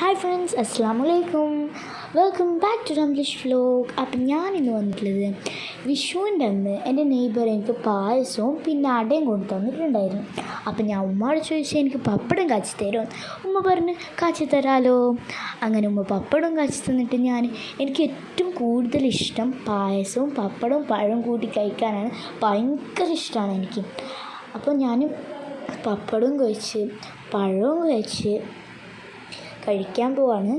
Hi friends, അസ്സലാമു അലൈക്കും. Welcome back to Ramlish vlog. അപ്പം ഞാനിന്ന് വന്നിട്ടുള്ളത് വിഷുവിൻ്റെ അന്ന് എൻ്റെ നെയ്ബർ എനിക്ക് പായസവും പിന്നെ അടയും കൊണ്ട് തന്നിട്ടുണ്ടായിരുന്നു. അപ്പം ഞാൻ ഉമ്മയോട് ചോദിച്ചാൽ എനിക്ക് പപ്പടം കാച്ചി തരും. ഉമ്മ പറഞ്ഞ് കാച്ചി തരാമല്ലോ. അങ്ങനെ ഉമ്മ പപ്പടം കാച്ചി തന്നിട്ട് എനിക്ക് ഏറ്റവും കൂടുതൽ ഇഷ്ടം പായസവും പപ്പടവും പഴവും കൂട്ടി കഴിക്കാനാണ്. ഭയങ്കര ഇഷ്ടമാണ് എനിക്ക്. അപ്പോൾ ഞാൻ പപ്പടവും കഴിച്ച് പഴവും കഴിച്ച് കഴിക്കാൻ പോവാണ്.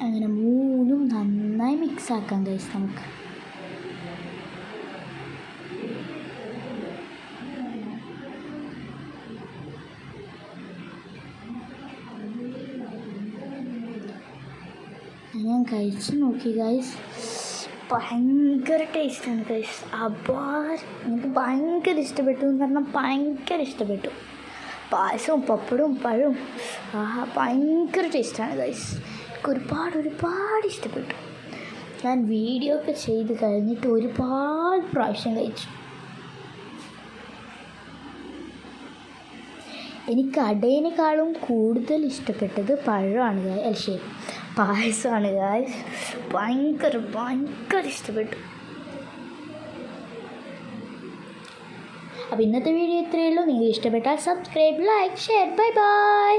അങ്ങനെ മൂന്നും നന്നായി മിക്സ് ആക്കാൻ കഴിച്ച് നമുക്ക്. ഞാൻ കഴിച്ച് നോക്കി ഗൈസ്, ഭയങ്കര ടേസ്റ്റാണ് ഗൈസ്. എനിക്ക് ഭയങ്കര ഇഷ്ടപ്പെട്ടു എന്ന് പറഞ്ഞാൽ ഭയങ്കര ഇഷ്ടപ്പെട്ടു. പായസവും പപ്പടവും പഴവും ഭയങ്കര ടേസ്റ്റാണ് ഗൈസ്. എനിക്ക് ഒരുപാട് ഇഷ്ടപ്പെട്ടു. ഞാൻ വീഡിയോ ഒക്കെ ചെയ്ത് കഴിഞ്ഞിട്ട് ഒരുപാട് പ്രാവശ്യം കഴിച്ചു. എനിക്ക് അടേനേക്കാളും കൂടുതൽ ഇഷ്ടപ്പെട്ടത് പഴമാണ് പായസമാണ് ഗായ്സ്. ഭയങ്കര ഇഷ്ടപ്പെട്ടു. അപ്പോൾ ഇന്നത്തെ വീഡിയോ ഇത്രയേ ഉള്ളൂ. നിങ്ങൾക്ക് ഇഷ്ടപ്പെട്ടാൽ സബ്സ്ക്രൈബ്, ലൈക്ക്, ഷെയർ. ബൈ.